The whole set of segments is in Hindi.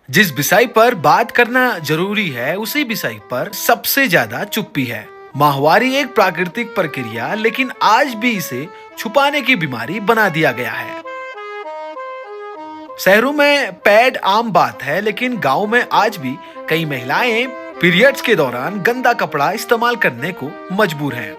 जिस विषय पर बात करना जरूरी है उसी विषय पर सबसे ज्यादा चुप्पी है। माहवारी एक प्राकृतिक प्रक्रिया, लेकिन आज भी इसे छुपाने की बीमारी बना दिया गया है। शहरों में पैड आम बात है, लेकिन गांव में आज भी कई महिलाएं पीरियड्स के दौरान गंदा कपड़ा इस्तेमाल करने को मजबूर हैं,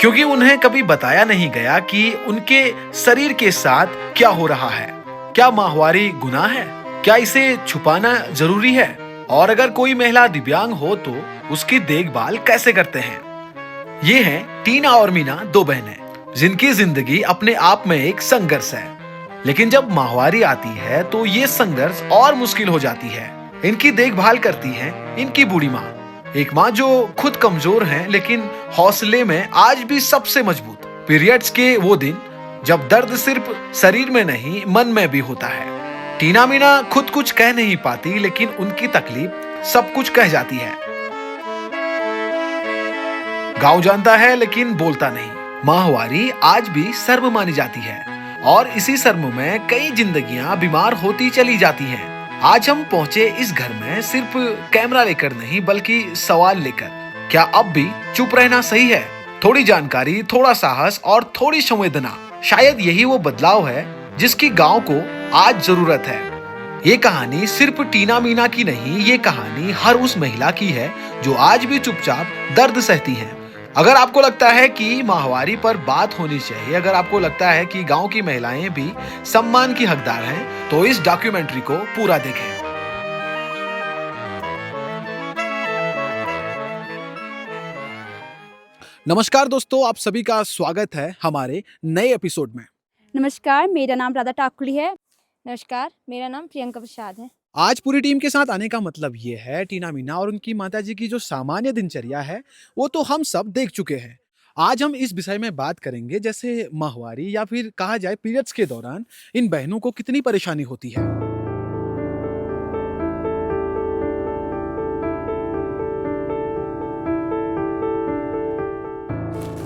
क्योंकि उन्हें कभी बताया नहीं गया कि उनके शरीर के साथ क्या हो रहा है। क्या माहवारी गुनाह है? क्या इसे छुपाना जरूरी है? और अगर कोई महिला दिव्यांग हो तो उसकी देखभाल कैसे करते हैं? ये हैं टीना और मीना, दो बहनें जिनकी जिंदगी अपने आप में एक संघर्ष है। लेकिन जब माहवारी आती है तो ये संघर्ष और मुश्किल हो जाती है। इनकी देखभाल करती है इनकी बूढ़ी माँ, एक माँ जो खुद कमजोर है लेकिन हौसले में आज भी सबसे मजबूत। पीरियड्स के वो दिन जब दर्द सिर्फ शरीर में नहीं मन में भी होता है। टीना मीना खुद कुछ कह नहीं पाती, लेकिन उनकी तकलीफ सब कुछ कह जाती है। गांव जानता है लेकिन बोलता नहीं। माहवारी आज भी शर्म मानी जाती है और इसी शर्म में कई जिंदगियां बीमार होती चली जाती हैं। आज हम पहुंचे इस घर में सिर्फ कैमरा लेकर नहीं, बल्कि सवाल लेकर। क्या अब भी चुप रहना सही है? थोड़ी जानकारी, थोड़ा साहस और थोड़ी संवेदना, शायद यही वो बदलाव है जिसकी गांव को आज जरूरत है। ये कहानी सिर्फ टीना मीना की नहीं, ये कहानी हर उस महिला की है जो आज भी चुपचाप दर्द सहती है। अगर आपको लगता है कि माहवारी पर बात होनी चाहिए, अगर आपको लगता है कि गांव की महिलाएं भी सम्मान की हकदार हैं, तो इस डॉक्यूमेंट्री को पूरा देखें। नमस्कार दोस्तों, आप सभी का स्वागत है हमारे नए एपिसोड में। नमस्कार, मेरा नाम राधा टाकुली है। नमस्कार, मेरा नाम प्रियंका प्रसाद है। आज पूरी टीम के साथ आने का मतलब ये है, टीना मीना और उनकी माताजी की जो सामान्य दिनचर्या है वो तो हम सब देख चुके हैं। आज हम इस विषय में बात करेंगे, जैसे माहवारी या फिर कहा जाए पीरियड्स के दौरान इन बहनों को कितनी परेशानी होती है।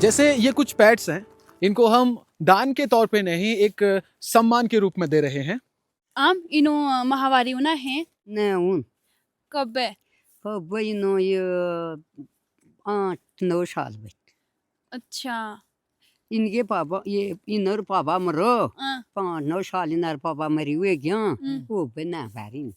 जैसे ये कुछ पैड्स हैं, इनको हम दान के तौर पे नहीं, एक सम्मान के रूप में दे रहे हैं। आम इनो माहवारी उना है Ne un. कब है? Baba ino ye 8-9 साल में अच्छा। इनके पापा ये इनर पापा मरो हाँ। 5-9 साल इनर पापा मरी हुए क्या वो बना भारी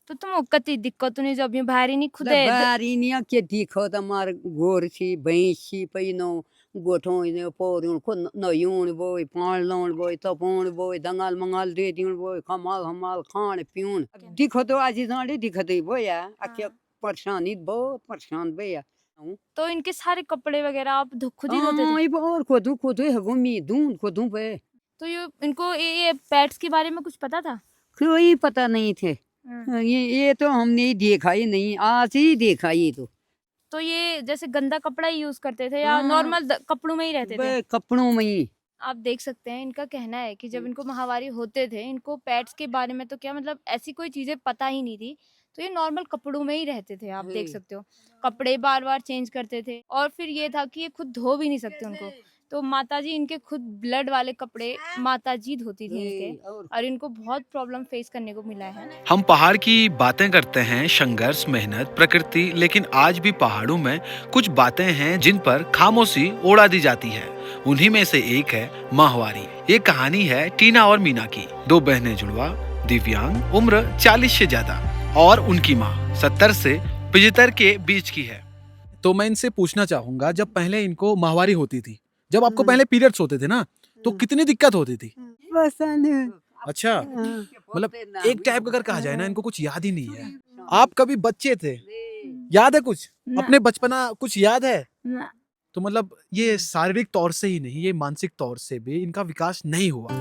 तो तुम कति दिक्कत नहीं जब ये भारी नहीं खुदे भारी नहीं के दिखो तो मार गोर सी भैंसी पैनो गोठो इने पोरियों को नयून बोय पान लोन बोय तपोन बोय दंगाल मंगाल दे दियों बोय कमाल हमाल खान पीऊन दिखो तो आज जाने दिखते बोया अके परेशानी बहुत परेशान भैया। तो इनके सारे कपड़े वगैरह आप खुद ही धोते थे? ये और खुद है मी दूं खुद पे तो ये इनको ये पैड्स के बारे में कुछ पता था? कोई पता नहीं थे। ये तो हमने ही देखा ही नहीं, आज ही देखा ये तो ये जैसे गंदा कपड़ा ही यूज करते थे या नॉर्मल कपड़ों में ही रहते थे? कपड़ों में ही। आप देख सकते हैं इनका कहना है कि जब इनको माहवारी होते थे, इनको पैड्स के बारे में तो क्या मतलब ऐसी कोई चीजें पता ही नहीं थी, तो ये नॉर्मल कपड़ों में ही रहते थे। आप देख सकते हो कपड़े बार बार चेंज करते थे और फिर ये था कि ये खुद धो भी नहीं सकते उनको, तो माताजी इनके खुद ब्लड वाले कपड़े माताजी धोती थी इनके, और इनको बहुत प्रॉब्लम फेस करने को मिला है। हम पहाड़ की बातें करते हैं, संघर्ष, मेहनत, प्रकृति, लेकिन आज भी पहाड़ों में कुछ बातें हैं जिन पर खामोशी ओढ़ा दी जाती है। उन्हीं में से एक है माहवारी। ये कहानी है टीना और मीना की, दो बहनें जुड़वा, दिव्यांग, उम्र 40 से ज्यादा, और उनकी माँ 70 से 75 के बीच की है। तो मैं इनसे पूछना चाहूंगा, जब पहले इनको माहवारी होती थी, जब आपको पहले पीरियड्स होते थे ना, तो कितनी दिक्कत होती थी? अच्छा, मतलब एक टाइप अगर कहा जाए ना, इनको कुछ याद ही नहीं है। आप कभी बच्चे थे, याद है कुछ अपने बचपना कुछ याद है? तो मतलब ये शारीरिक तौर से ही नहीं, ये मानसिक तौर से भी इनका विकास नहीं हुआ।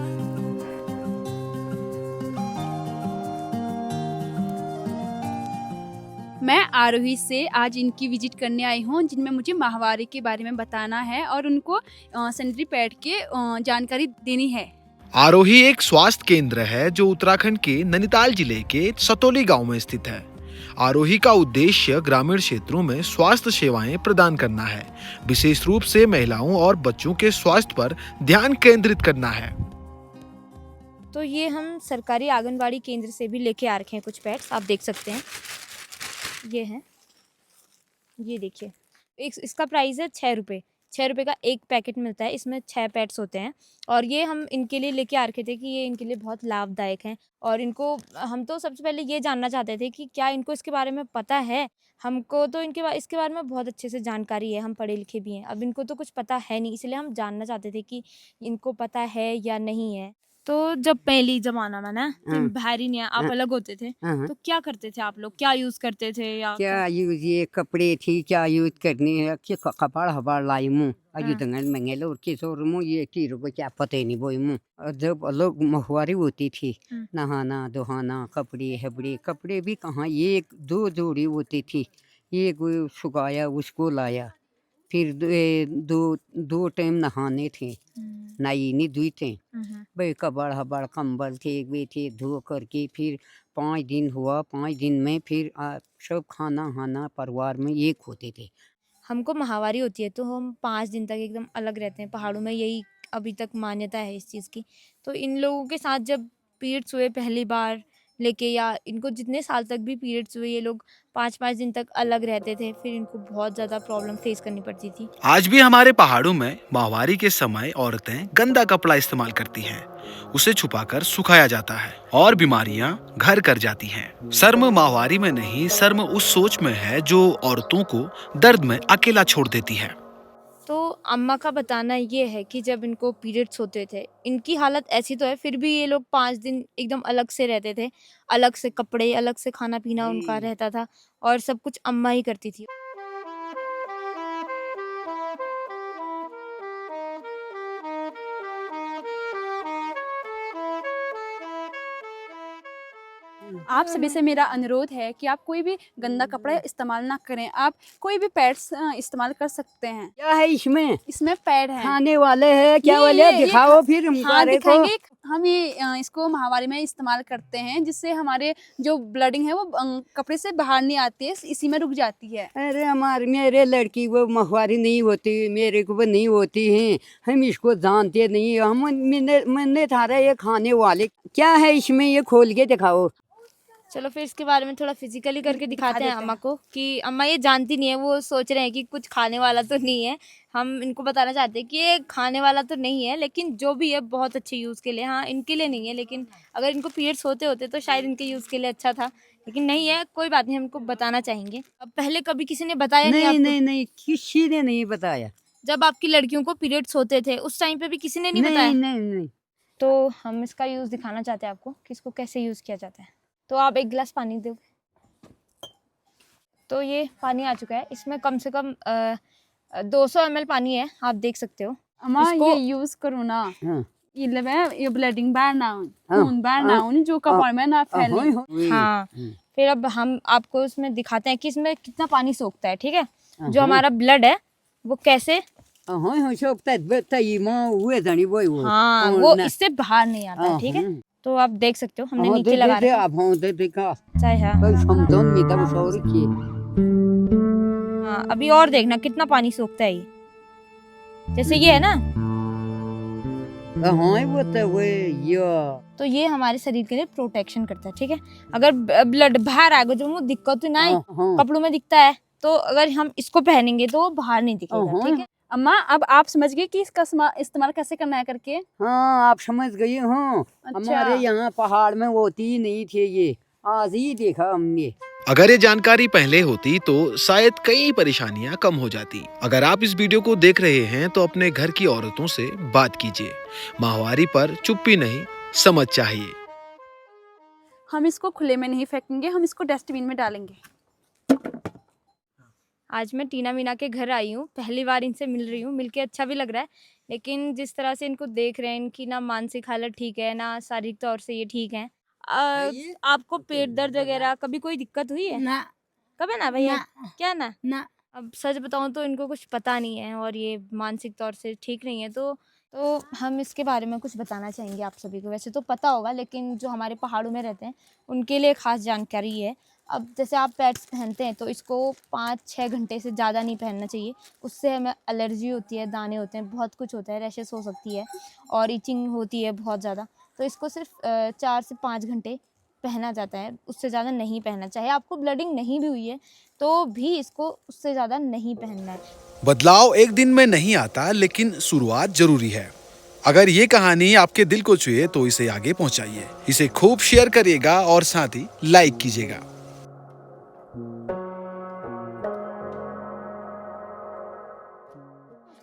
मैं आरोही से आज इनकी विजिट करने आई हूँ, जिनमें मुझे माहवारी के बारे में बताना है और उनको सैनिटरी पैड के जानकारी देनी है। आरोही एक स्वास्थ्य केंद्र है जो उत्तराखंड के नैनीताल जिले के सतोली गांव में स्थित है। आरोही का उद्देश्य ग्रामीण क्षेत्रों में स्वास्थ्य सेवाएं प्रदान करना है, विशेष रूप से महिलाओं और बच्चों के स्वास्थ्य पर ध्यान केंद्रित करना है। तो ये हम सरकारी आंगनबाड़ी केंद्र से भी लेके आ रखे हैं कुछ पैड्स, आप देख सकते हैं। ये हैं, ये देखिए, एक इसका प्राइस है 6 रुपये। 6 रुपये का एक पैकेट मिलता है, इसमें 6 पैड्स होते हैं। और ये हम इनके लिए लेके आ रखे थे कि ये इनके लिए बहुत लाभदायक हैं। और इनको हम तो सबसे पहले ये जानना चाहते थे कि क्या इनको इसके बारे में पता है। हमको तो इसके बारे में बहुत अच्छे से जानकारी है, हम पढ़े लिखे भी हैं। अब इनको तो कुछ पता है नहीं, इसलिए हम जानना चाहते थे कि इनको पता है या नहीं है। तो जब पहली ज़माना में ना, हाँ। भारी नहीं, आप हाँ। अलग होते थे, हाँ। तो क्या करते थे आप लोग? क्या यूज़ करते थे या क्या यूज ये कपड़े थी क्या यूज करनी है कि कपड़ हबाड़ लाई मुँह अजू दंगल मंगेलो और किशोर मुँह ये तीर को क्या पता ही नहीं बोई मुँह। और जब लोग महुआरी होती थी, नहाना धोहाना, कपड़े भी कहाँ, ये एक दो जोड़ी होती थी। एक वो सुखाया उसको लाया, फिर दो टाइम नहाने थे, नाई नहीं धुई थे भाई। कबाड़ हबाड़ कंबल थे वे थे, धो करके फिर 5 दिन हुआ। 5 दिन में फिर सब खाना हाना परिवार में एक होते थे। हमको माहवारी होती है तो हम 5 दिन तक एकदम अलग रहते हैं पहाड़ों में, यही अभी तक मान्यता है इस चीज़ की। तो इन लोगों के साथ जब पीरियड्स हुए पहली बार लेके, या इनको जितने साल तक भी पीरियड्स हुए, ये लोग 5-5 दिन तक अलग रहते थे, फिर इनको बहुत ज़्यादा प्रॉब्लम फेस करनी पड़ती थी। आज भी हमारे पहाड़ों में माहवारी के समय औरतें गंदा कपड़ा इस्तेमाल करती हैं। उसे छुपाकर सुखाया जाता है और बीमारियां घर कर जाती हैं। शर्म माहवारी में नहीं, शर्म उस सोच में है जो औरतों को दर्द में अकेला छोड़ देती है। तो अम्मा का बताना ये है कि जब इनको पीरियड्स होते थे, इनकी हालत ऐसी तो है, फिर भी ये लोग 5 दिन एकदम अलग से रहते थे। अलग से कपड़े, अलग से खाना पीना उनका रहता था, और सब कुछ अम्मा ही करती थी। आप सभी से मेरा अनुरोध है कि आप कोई भी गंदा कपड़ा इस्तेमाल ना करें। आप कोई भी पैड्स इस्तेमाल कर सकते हैं। क्या है इसमें? इसमें पैड है। खाने वाले हैं क्या ये- वाले? ये- दिखाओ फिर हाँ, हमारे को। दिखाएंगे। हम ये इसको माहवारी में इस्तेमाल करते हैं, जिससे हमारे जो ब्लडिंग है वो कपड़े से बाहर नहीं आती है, इसी में रुक जाती है। अरे मेरे लड़की वो महुआरी नहीं होती, मेरे को वो नहीं होती है, हम इसको जानते नहीं। मैंने थारा ये खाने वाले क्या है इसमें, ये खोल के दिखाओ। चलो फिर इसके बारे में थोड़ा फिजिकली करके दिखाते हैं अम्मा को, कि अम्मा ये जानती नहीं है, वो सोच रहे हैं कि कुछ खाने वाला तो नहीं है। हम इनको बताना चाहते हैं कि ये खाने वाला तो नहीं है, लेकिन जो भी है बहुत अच्छे यूज़ के लिए। हाँ, इनके लिए नहीं है, लेकिन अगर इनको पीरियड्स होते तो शायद इनके यूज़ के लिए अच्छा था, लेकिन नहीं है, कोई बात नहीं, हम इनको बताना चाहेंगे। अब पहले कभी किसी ने बताया नहीं आपको? नहीं किसी ने नहीं बताया। जब आपकी लड़कियों को पीरियड्स होते थे उस टाइम पे भी किसी ने नहीं बताया? नहीं। तो हम इसका यूज़ दिखाना चाहते हैं आपको कि इसको कैसे यूज़ किया जाता है। तो आप 1 गिलास पानी दो। तो ये पानी आ चुका है, इसमें कम से कम 200 ml पानी है, आप देख सकते हो। अम्मा इसको- ये यूज करो ना, हाँ। ये ब्लडिंग बाहर ना हो, हाँ, खून बाहर ना हो, जो कपड़ में ना फैले। हाँ, फिर अब हम आपको इसमें दिखाते हैं कि इसमें कितना पानी सोखता है, ठीक है? जो हमारा ब्लड है वो कैसे, हाँ, वो इससे बाहर नहीं आता, ठीक है? तो आप देख सकते हो, हमने नीचे लगा रखा है। चाहे हाँ, अभी और देखना कितना पानी सोखता है ये, जैसे ये है ना, तो ये हमारे शरीर के लिए प्रोटेक्शन करता है, ठीक है? अगर ब्लड बाहर आएगा, जो मुझे दिक्कत ना है, कपड़ों में दिखता है, तो अगर हम इसको पहनेंगे तो वो बाहर नहीं दिखेगा, ठीक है? अम्मा अब आप समझ गए कि इसका इस्तेमाल कैसे करना है करके? हाँ, आप समझ गई। हाँ, अच्छा। हमारे यहाँ पहाड़ में होती ही नहीं थे ये, आज ही देखा हमने। अगर ये जानकारी पहले होती तो शायद कई परेशानियां कम हो जाती। अगर आप इस वीडियो को देख रहे हैं तो अपने घर की औरतों से बात कीजिए। माहवारी पर चुप्पी नहीं, समझ चाहिए। हम इसको खुले में नहीं फेंकेंगे, हम इसको डस्टबिन में डालेंगे। आज मैं टीना मीना के घर आई हूँ, पहली बार इनसे मिल रही हूँ, मिलके अच्छा भी लग रहा है, लेकिन जिस तरह से इनको देख रहे हैं, इनकी ना मानसिक हालत ठीक है, ना शारीरिक तौर से ये ठीक है। आपको पेट दर्द वगैरह कभी कोई दिक्कत हुई है? ना, कभी ना भैया? ना। क्या ना? ना। अब सच बताऊं तो इनको कुछ पता नहीं है, और ये मानसिक तौर से ठीक नहीं है, तो हम इसके बारे में कुछ बताना चाहेंगे आप सभी को। वैसे तो पता होगा, लेकिन जो हमारे पहाड़ों में रहते हैं उनके लिए ख़ास जानकारी है। अब जैसे आप पैड्स पहनते हैं तो इसको 5-6 घंटे से ज़्यादा नहीं पहनना चाहिए, उससे हमें एलर्जी होती है, दाने होते हैं, बहुत कुछ होता है, रैशेस हो सकती है और इचिंग होती है बहुत ज़्यादा। तो इसको सिर्फ 4 से 5 घंटे पहना जाता है, उससे ज़्यादा नहीं पहनना। चाहे आपको ब्लडिंग नहीं भी हुई है तो भी इसको उससे ज़्यादा नहीं पहनना है। बदलाव एक दिन में नहीं आता, लेकिन शुरुआत जरूरी है। अगर ये कहानी आपके दिल को छुए तो इसे आगे पहुंचाइए, इसे खूब शेयर करिएगा और साथ ही लाइक कीजिएगा।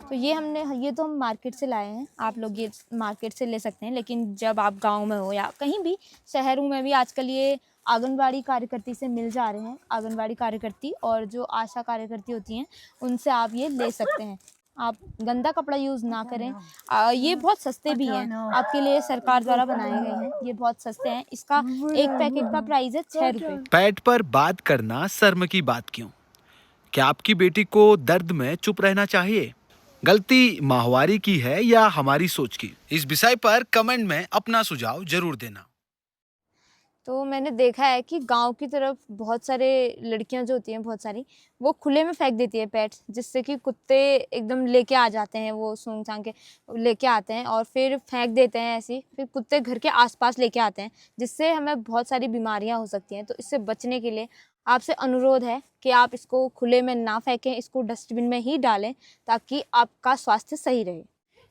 तो ये तो हम मार्केट से लाए हैं, आप लोग ये मार्केट से ले सकते हैं। लेकिन जब आप गांव में हो या कहीं भी शहरों में भी आजकल ये आंगनबाड़ी कार्यकर्ती से मिल जा रहे हैं। आंगनबाड़ी कार्यकर्ती और जो आशा कार्यकर्ती होती हैं उनसे आप ये ले सकते हैं। आप गंदा कपड़ा यूज़ ना करें। ये बहुत सस्ते भी हैं, आपके लिए सरकार द्वारा बनाए गए हैं। ये बहुत सस्ते हैं, इसका एक पैकेट का प्राइस है 6 रुपये। पैड पर बात करना शर्म की बात क्यों? क्या आपकी बेटी को दर्द में चुप रहना चाहिए? गलती माहवारी की है या हमारी सोच की? इस विषय पर कमेंट में अपना सुझाव जरूर देना। तो मैंने देखा है कि गांव की तरफ बहुत सारे लड़कियां जो होती हैं, बहुत सारी, वो खुले में फेंक देती है पेट्स, जिससे कि कुत्ते एकदम लेके आ जाते हैं। वो सूंघ सांघ के लेके आते हैं और फिर फेंक देते हैं ऐसे ही। फिर कुत्ते घर के आसपास लेके आते हैं, जिससे हमें बहुत सारी बीमारियां हो सकती हैं। तो इससे बचने के लिए आपसे अनुरोध है कि आप इसको खुले में ना फेंकें, इसको डस्टबिन में ही डालें, ताकि आपका स्वास्थ्य सही रहे।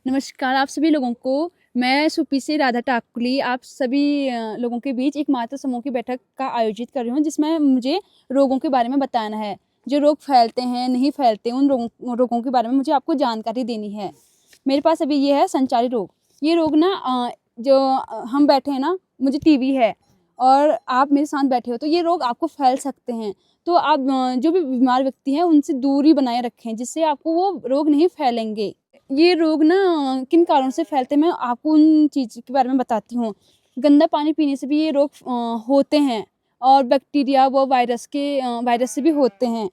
नमस्कार आप सभी लोगों को। मैं सुपी से राधा टाकुली आप सभी लोगों के बीच एक मातृ समूह की बैठक का आयोजित कर रही हूँ, जिसमें मुझे रोगों के बारे में बताना है। जो रोग फैलते हैं, नहीं फैलते, उन रोगों के बारे में मुझे आपको जानकारी देनी है। मेरे पास अभी ये है संचारी रोग। ये रोग ना जो हम बैठे हैं ना, मुझे टीबी है और आप मेरे साथ बैठे हो, तो ये रोग आपको फैल सकते हैं। तो आप जो भी बीमार व्यक्ति हैं उनसे दूरी बनाए रखें, जिससे आपको वो रोग नहीं फैलेंगे। ये रोग ना किन कारणों से फैलते हैं, मैं आपको उन चीज़ के बारे में बताती हूँ। गंदा पानी पीने से भी ये रोग होते हैं और बैक्टीरिया व वायरस से भी होते हैं।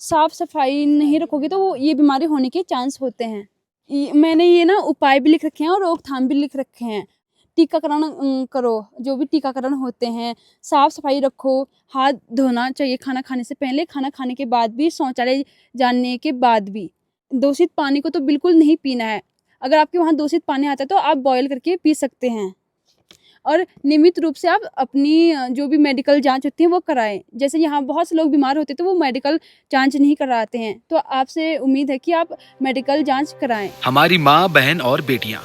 साफ़ सफाई नहीं रखोगे तो ये बीमारी होने के चांस होते हैं। मैंने ये ना उपाय भी लिख रखे हैं और रोकथाम भी लिख रखे हैं। टीकाकरण करो, जो भी टीकाकरण होते हैं, साफ़ सफाई रखो, हाथ धोना चाहिए खाना खाने से पहले, खाना खाने के बाद भी, शौचालय जाने के बाद भी। दूषित पानी को तो बिल्कुल नहीं पीना है। अगर आपके वहाँ दूषित पानी आता है तो आप बॉयल करके पी सकते हैं। और नियमित रूप से आप अपनी जो भी मेडिकल जांच होती है वो कराएं। जैसे यहाँ बहुत से लोग बीमार होते हैं तो वो मेडिकल जांच नहीं कराते हैं, तो आपसे उम्मीद है कि आप मेडिकल जांच कराएं। हमारी माँ, बहन और बेटियाँ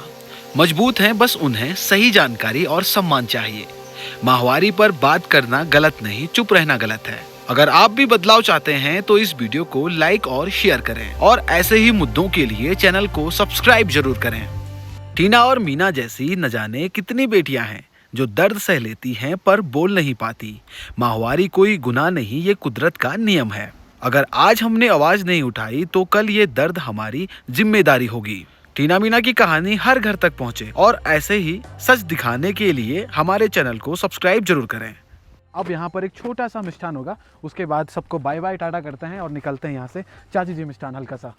मजबूत हैं, बस उन्हें सही जानकारी और सम्मान चाहिए। माहवारी पर बात करना गलत नहीं, चुप रहना गलत है। अगर आप भी बदलाव चाहते हैं तो इस वीडियो को लाइक और शेयर करें और ऐसे ही मुद्दों के लिए चैनल को सब्सक्राइब जरूर करें। टीना और मीना जैसी न जाने कितनी बेटियां हैं जो दर्द सह लेती हैं पर बोल नहीं पाती। माहवारी कोई गुनाह नहीं, ये कुदरत का नियम है। अगर आज हमने आवाज नहीं उठाई तो कल ये दर्द हमारी जिम्मेदारी होगी। टीना मीना की कहानी हर घर तक पहुंचे और ऐसे ही सच दिखाने के लिए हमारे चैनल को सब्सक्राइब जरूर करें। अब यहाँ पर एक छोटा सा मिष्ठान होगा, उसके बाद सबको बाय बाय टाटा करते हैं और निकलते हैं यहाँ से। चाची जी मिष्ठान हल्का सा।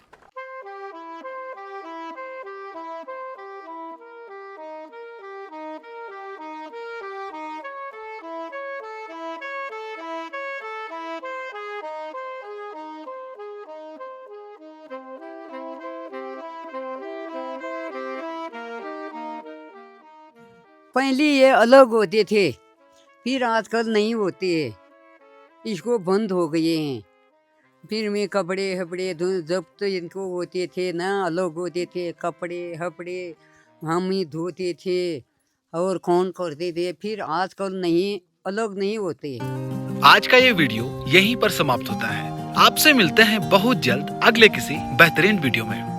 पहले ये अलग होते थे, फिर आजकल नहीं होते हैं, इसको बंद हो गए हैं। फिर में कपड़े हपड़े जब तो इनको होते थे ना, अलग होते थे कपड़े हपड़े, हम ही धोते थे और कौन करते थे। फिर आजकल नहीं, अलग नहीं होते। आज का ये वीडियो यहीं पर समाप्त होता है। आपसे मिलते हैं बहुत जल्द अगले किसी बेहतरीन वीडियो में।